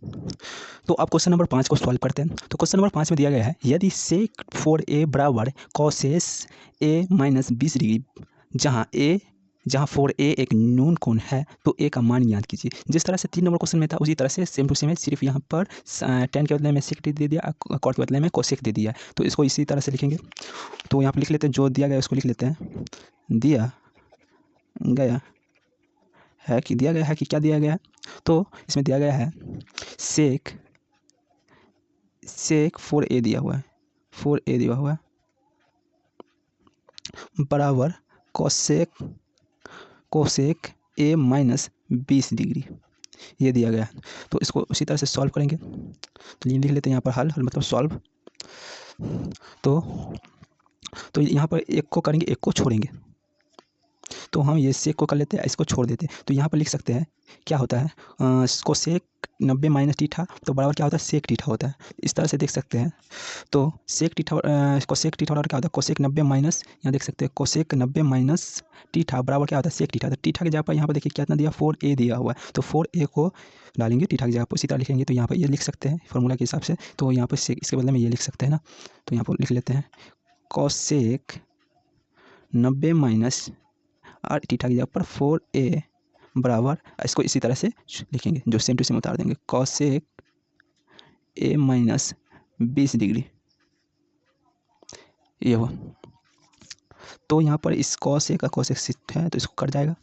तो आप question number 5 को सॉल्व करते हैं। तो क्वेश्चन नंबर 5 में दिया गया है, यदि सेक 4a बराबर कॉसेस a माइनस 20 डिग्री, जहाँ 4a एक न्यून कोण है, तो a का मान ज्ञात कीजिए। जिस तरह से 3 नंबर क्वेश्चन में था उसी तरह से सेम टू सेम है, सिर्फ यहाँ पर tan के बदले में सेक दे दिया, कॉट के बदले में कोसेक दे दिया। तो इसको इसी तरह से लिखेंगे। तो यहाँ पर लिख लेते हैं, जो दिया गया है उसको लिख लेते हैं। दिया गया है कि क्या दिया गया है, तो इसमें दिया गया है सेक 4a दिया हुआ है, 4a दिया हुआ है बराबर कोसेक a माइनस 20 डिग्री, ये दिया गया है। तो इसको उसी तरह से सॉल्व करेंगे। तो ये लिख लेते हैं यहाँ पर हल मतलब सॉल्व। तो यहाँ पर एक को करेंगे, एक को छोड़ेंगे। तो हम ये सेक को कर लेते हैं, इसको छोड़ देते हैं। तो यहाँ पर लिख सकते हैं क्या होता है, कोसेक 90 माइनस टीठा तो बराबर क्या होता है, सेक टीठा होता है। इस तरह से देख सकते हैं। तो सेक टीठा कोसेक टीठा बराबर क्या होता है, कोसेक 90 माइनस, यहाँ देख सकते हैं कोसेक 90 माइनस टीठा बराबर क्या होता है, सेक टीठा। तो टीठा की जगह पर यहाँ पर देखिए कितना दिया, 4a दिया हुआ है। तो 4a को डालेंगे टीठा की जगह पर, इसी तरह लिखेंगे। तो यहाँ पर ये लिख सकते हैं फॉर्मूला के हिसाब से। तो यहाँ पर सेक इसके बदले में ये लिख सकते हैं ना। तो यहाँ पर लिख लेते हैं कोसेक 90 माइनस और टीठा की जगह पर 4a बराबर, इसको इसी तरह से लिखेंगे, जो सेम टू सेम उतार देंगे, कोसेक a माइनस 20 डिग्री, ये हो। तो यहाँ पर इस कॉस ए का कॉसेक है तो इसको कट जाएगा।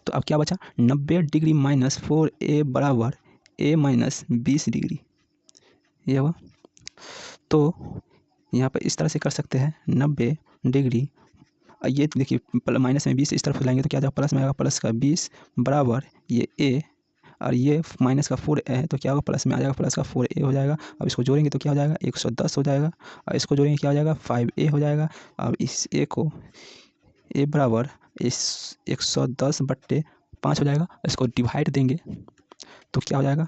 तो अब क्या बचा, 90 डिग्री माइनस 4a बराबर a माइनस 20 डिग्री, ये हुआ। तो यहाँ पर इस तरह से कर सकते हैं, 90 डिग्री, ये देखिए माइनस में 20 इस तरफ लाएंगे तो क्या जाएगा, प्लस में आएगा, प्लस का 20 बराबर ये a, और ये माइनस का 4a है तो क्या होगा, प्लस में आ जाएगा, प्लस का 4a हो जाएगा। अब इसको जोड़ेंगे तो क्या हो जाएगा, 110 हो जाएगा। और इसको जोड़ेंगे क्या हो जाएगा, 5a हो जाएगा। अब इस a को a बराबर इस 110/5 हो जाएगा। इसको डिवाइड देंगे तो क्या हो जाएगा,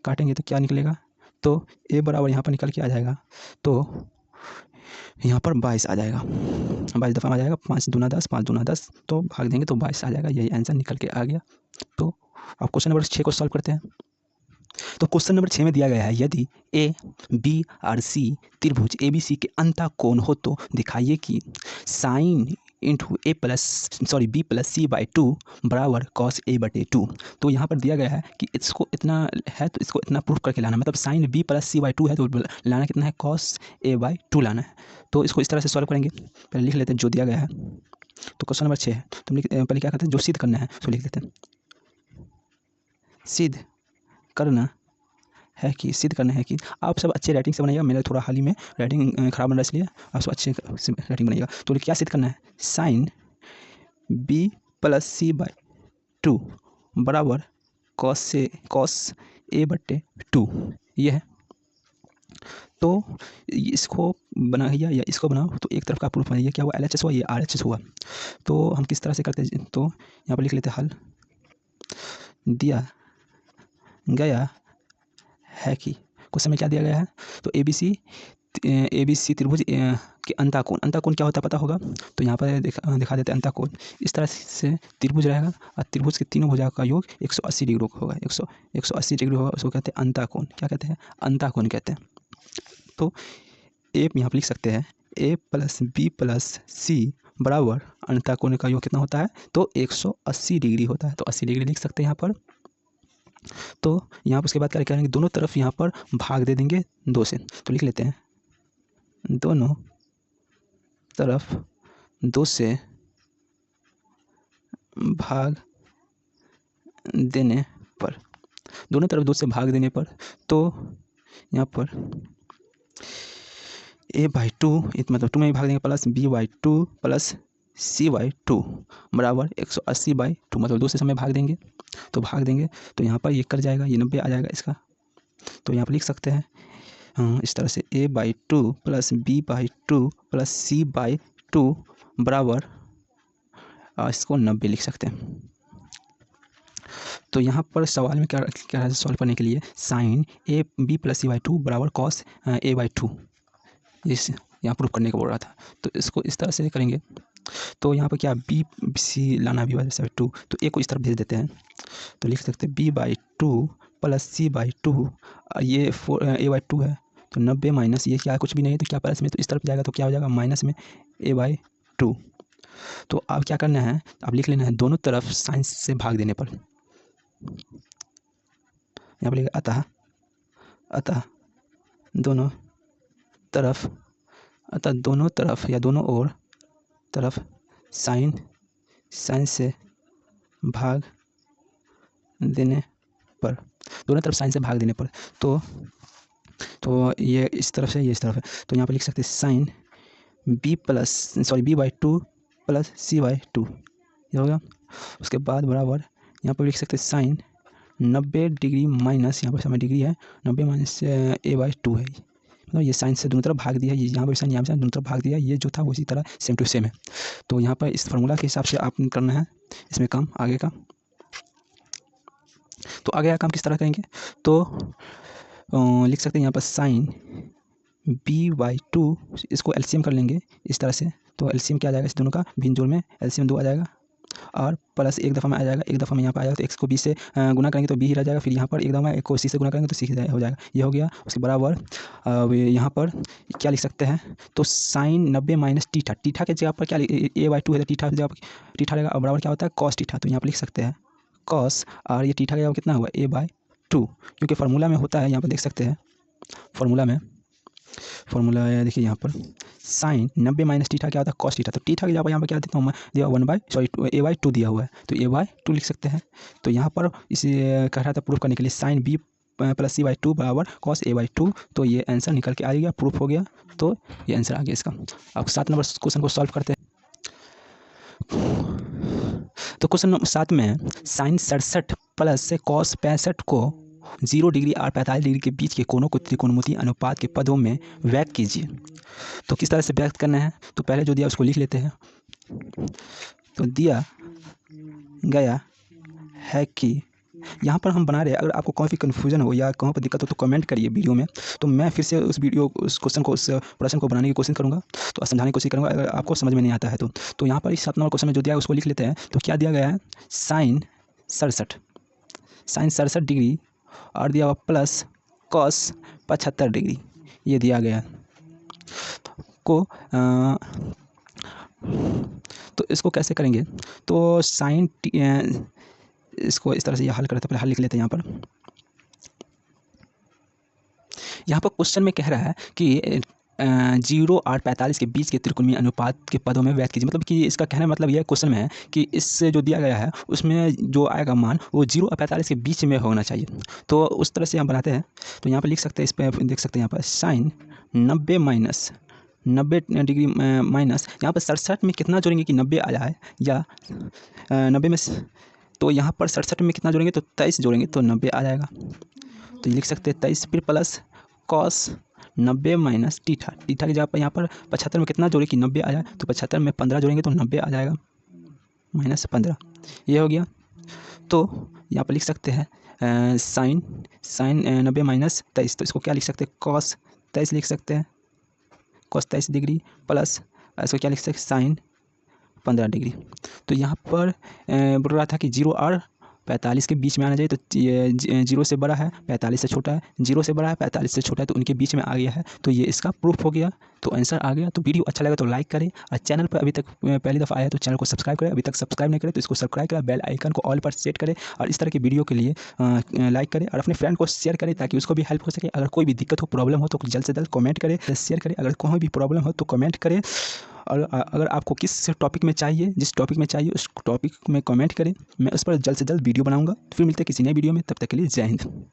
काटेंगे तो क्या निकलेगा, तो a बराबर यहाँ पर निकल के आ जाएगा। तो यहाँ पर 22 आ जाएगा, 22 दफ़ा आ जाएगा, 5 दूना 10, 5 दूना 10, तो भाग देंगे तो 22 आ जाएगा। यही आंसर निकल के आ गया। तो अब क्वेश्चन नंबर 6 को सॉल्व करते हैं। तो क्वेश्चन नंबर 6 में दिया गया है, यदि ए बी और सी त्रिभुज ए बी सी के अंतःकोण हो तो दिखाइए कि sine into B plus C by 2 बराबर कॉस a बटे 2। तो यहाँ पर दिया गया है कि इसको इतना है तो इसको इतना प्रूफ करके लाना, मतलब sine b plus C by 2 है तो लाना कितना है, कॉस a बाई 2 लाना है। तो इसको इस तरह से सॉल्व करेंगे। पहले लिख लेते हैं जो दिया गया है। तो क्वेश्चन नंबर 6 है, तो पहले क्या करते हैं, जो सिद्ध करना है तो लिख देते हैं, सिद्ध करना है कि आप सब अच्छे राइटिंग से बनाइएगा। मेरा थोड़ा हाल ही में राइटिंग ख़राब बन रहा है, इसलिए आप सब अच्छे से राइटिंग बनाइएगा। तो क्या सिद्ध करना है, sine b plus C by 2 बराबर कॉस a बट्टे 2, ये है। तो इसको बनाइए या इसको बनाओ तो एक तरफ का प्रूफ बनाइए, क्या हुआ, LHS हुआ, ये RHS हुआ। तो हम किस तरह से करते हैं, तो यहाँ पर लिख लेते हैं हल। दिया गया है कि क्वेश्चन में क्या दिया गया है, तो ए बी सी त्रिभुज के अंतःकोण क्या होता है पता होगा। तो यहाँ पर दिखा देते हैं अंतःकोण। इस तरह से त्रिभुज रहेगा और त्रिभुज के तीनों भुजाओं का योग 180 डिग्री होगा, 180 डिग्री होगा, उसको कहते हैं अंतःकोण। क्या कहते हैं, अंतःकोण कहते हैं। तो ए यहाँ पर लिख सकते हैं, a प्लस बी प्लस सी बराबर अंतःकोण का योग कितना होता है, तो 180 डिग्री होता है। तो 80 डिग्री लिख सकते हैं यहाँ पर। तो यहाँ पर उसके बाद क्या करेंगे, दोनों तरफ यहाँ पर भाग दे देंगे 2 से। तो लिख लेते हैं, दोनों तरफ 2 से भाग देने पर, दोनों तरफ 2 से भाग देने पर, तो यहाँ पर a बाई 2 मतलब 2 में भाग देंगे, plus b by 2 plus c by 2 बराबर 180 बाई 2, मतलब 2 से समय भाग देंगे तो तो यहाँ पर ये कट जाएगा, ये 90 आ जाएगा इसका। तो यहाँ पर लिख सकते हैं इस तरह से, a by 2 plus b by 2 plus c by 2 बराबर इसको 90 लिख सकते हैं। तो यहाँ पर सवाल में क्या है, सॉल्व करने के लिए sine a b plus C by 2 बराबर कॉस a बाई 2, इस यहाँ प्रूफ करने को बोल रहा था। तो इसको इस तरह से करेंगे। तो यहाँ पर क्या बी सी लाना, b बाई 2, तो a को इस तरफ भेज देते हैं। तो लिख सकते हैं b by 2 plus C by two, ये ए बाई टू है तो 90 माइनस ये क्या है, कुछ भी नहीं है तो क्या प्लस में, तो इस तरफ जाएगा तो क्या हो जाएगा माइनस में ए बाई टू। तो अब क्या करना है, अब लिख लेना है दोनों तरफ साइन से भाग देने पर, यहाँ पर लिखा अतः दोनों तरफ या दोनों ओर तरफ साइन से भाग देने पर, दोनों तरफ साइन से भाग देने पर, तो ये इस तरफ से ये इस तरफ है, तो यहाँ पर लिख सकते हैं sine B by two plus C by two, ये हो गया। उसके बाद बराबर यहाँ पर लिख सकते हैं साइन 90 डिग्री माइनस, यहाँ पर समय डिग्री है 90 माइनस ए बाई टू है, मतलब ये साइन से दोनों तरफ भाग दिया, ये यहाँ पर साइन दोनों तरफ भाग दिया, ये जो था उसी तरह सेम टू सेम है। तो यहाँ पर इस फार्मूला के हिसाब से आप करना है इसमें काम आगे का। तो आगे का काम किस तरह करेंगे, तो लिख सकते हैं यहाँ पर साइन बी बाई टू, इसको एलसीएम कर लेंगे इस तरह से, तो एलसीएम क्या आ जाएगा इस दोनों का, भिन्न जोड़ में एलसीएम 2 आ जाएगा और प्लस एक दफ़ा में आ जाएगा, एक दफ़ा में यहाँ पर आएगा तो एक्स को बी से गुना करेंगे तो बी ही रह जाएगा, फिर यहाँ पर एक दफ़ा एक को सी से गुना करेंगे तो सी हो जाएगा, ये हो गया। उसके बराबर यहाँ पर क्या लिख सकते हैं, तो साइन 90 माइनस टीठा के जगह पर क्या ए बाई टू है तो टीठा की जगह पर टीठा रहेगा, और बराबर क्या होता है कॉस टीठा, तो यहाँ पर लिख सकते हैं कॉस, और ये टीठा का जगह कितना हुआ ए बाई टू, क्योंकि फार्मूला में होता है, यहाँ पर देख सकते हैं फार्मूला देखिए यहाँ पर साइन 90 माइनस टीठा क्या होता है कॉस टीठा, तो टीठा की जगह पर यहाँ पर क्या देता हूँ मैं, दिया ए बाई टू दिया हुआ है, तो ए बाई टू लिख सकते हैं। तो यहाँ पर इसे कह रहा था प्रूफ करने के लिए sine B plus C by two बराबर कॉस ए बाई टू, तो ये आंसर निकल के आ गया, प्रूफ हो गया, तो ये आंसर आ गया इसका। अब 7 नंबर क्वेश्चन को सॉल्व करते हैं। तो क्वेश्चन नंबर 7 में साइन 67 प्लस कॉस 65 को 0 डिग्री और 45 डिग्री के बीच के कोनों को त्रिकोणमितीय अनुपात के पदों में व्यक्त कीजिए। तो किस तरह से व्यक्त करना है, तो पहले जो दिया उसको लिख लेते हैं। तो दिया गया है कि यहाँ पर हम बना रहे हैं, अगर आपको कोई भी कन्फ्यूजन हो या कहीं पर दिक्कत हो तो कमेंट करिए वीडियो में, तो मैं फिर से उस क्वेश्चन को उस प्रश्न को बनाने की कोशिश करूँगा, तो समझाने की कोशिश करूँगा अगर आपको समझ में नहीं आता है तो यहाँ पर इस 7 नंबर क्वेश्चन में जो दिया है उसको लिख लेते हैं। तो क्या दिया गया है, साइन 67 डिग्री और दिया हुआ प्लस कॉस 75 डिग्री, ये दिया गया को तो इसको कैसे करेंगे, तो साइन इसको इस तरह से हल करते, पहले हल लिख लेते हैं। यहाँ पर क्वेश्चन में कह रहा है कि 0 और 45 के बीच के त्रिकोणीय अनुपात के पदों में व्यक्त कीजिए, मतलब कि इसका कहना मतलब यह क्वेश्चन में है कि इससे जो दिया गया है उसमें जो आएगा मान वो 0 और 45 के बीच में होना चाहिए, तो उस तरह से हम बनाते हैं। तो यहाँ पर लिख सकते हैं, इस पर देख सकते हैं यहाँ पर साइन 90 डिग्री माइनस यहाँ पर 67 में कितना जोड़ेंगे कि 90 आ जाए, या 90 में, तो यहाँ पर 67 में कितना जोड़ेंगे तो 23 जोड़ेंगे तो 90 आ जाएगा, तो ये लिख सकते हैं 23, फिर प्लस कॉस 90 माइनस टीठा की जगह पर यहाँ पर 75 में कितना जोड़े कि 90 आ जाए, तो 75 में 15 जोड़ेंगे तो 90 आ जाएगा माइनस 15, ये हो गया। तो यहाँ पर लिख सकते हैं साइन 90 माइनस 23, तो इसको क्या लिख सकते हैं कॉस 23 लिख सकते हैं, कॉस 23 डिग्री प्लस इसको क्या लिख सकते हैं साइन 15 डिग्री। तो यहाँ पर बोल रहा था कि 0 और 45 के बीच में आना चाहिए, तो ये 0 से बड़ा है 45 से छोटा है, 0 से बड़ा है 45 से छोटा है, तो उनके बीच में आ गया है, तो ये इसका प्रूफ हो गया, तो आंसर आ गया। तो वीडियो अच्छा लगा तो लाइक करें, और चैनल पर अभी तक पहली दफ़ा आया तो चैनल को सब्सक्राइब करें, अभी तक सब्सक्राइब नहीं करें तो इसको सब्सक्राइब करें, बेल आइकन को ऑल पर सेट करें, और इस तरह की वीडियो के लिए लाइक करें और अपने फ्रेंड को शेयर करें ताकि उसको भी हेल्प हो सके। अगर कोई भी दिक्कत हो, प्रॉब्लम हो तो जल्द से जल्द कमेंट करें, शेयर करें, अगर कोई भी प्रॉब्लम हो तो कमेंट करें, और अगर आपको किस टॉपिक में चाहिए, जिस टॉपिक में चाहिए उस टॉपिक में कमेंट करें, मैं उस पर जल्द से जल्द वीडियो बनाऊंगा। फिर मिलते हैं किसी नए वीडियो में, तब तक के लिए जय हिंद।